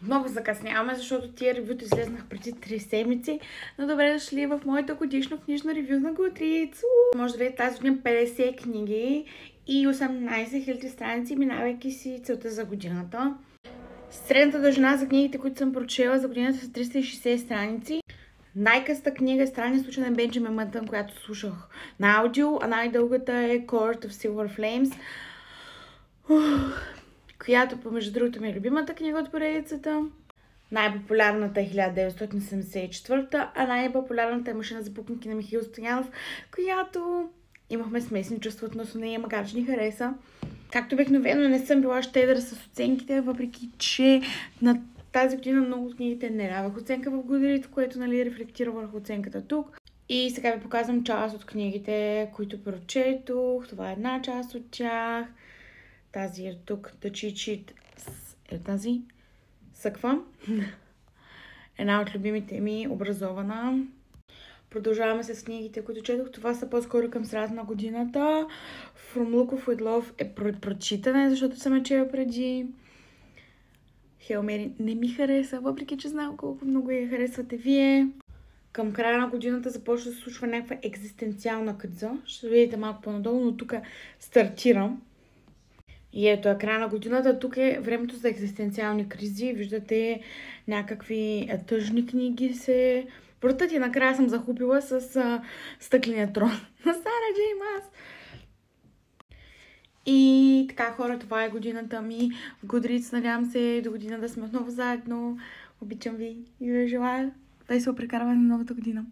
Отново закъсняваме, защото тия ревюта излезнах преди 3 седмици. Но добре дошли в моето годишно книжно ревю на Goodreads. Може да видите тази година 50 книги и 18 000 страници, минавайки си целта за годината. Средната дължина за книгите, които съм прочела за годината, са 360 страници. Най-късата книга е Странният случай на Бенджамин Бътън, която слушах на аудио, а най-дългата е Court of Silver Flames, която, помежду другото, ми е любимата книга от поредицата. Най-популярната е 1974, а най-популярната е Машина за пукники на Михаил Стоянов, която имахме смесни чувства относно нея, макар че ни хареса. Както обикновено не съм била щедра с оценките, въпреки че на тази година много от книгите не давах оценка в Goodreads, което рефлектира върху оценката тук. И сега ви показвам част от книгите, които прочетох. Това е една част от тях. Тази е тук, The Cheat Sheet е тази. Съква. Една от любимите ми, образована. Продължаваме с книгите, които четох. Това са по-скоро към средата на годината. From Look of With Love е прочитане, защото съм я чела преди. Hail Mary не ми хареса, въпреки че знам колко много я харесвате вие. Към края на годината започва да се случва някаква екзистенциална криза. Ще видите малко по-надолу, но тук стартирам. И ето е края на годината. Тук е времето за екзистенциални кризи. Виждате някакви тъжни книги се въртат и накрая съм захупила с Стъкления трон на Сара Джей Мас. И така, хора, това е годината ми в Goodreads. Надявам се до година да сме отново заедно. Обичам ви и ви желая да се прекарваме на новата година.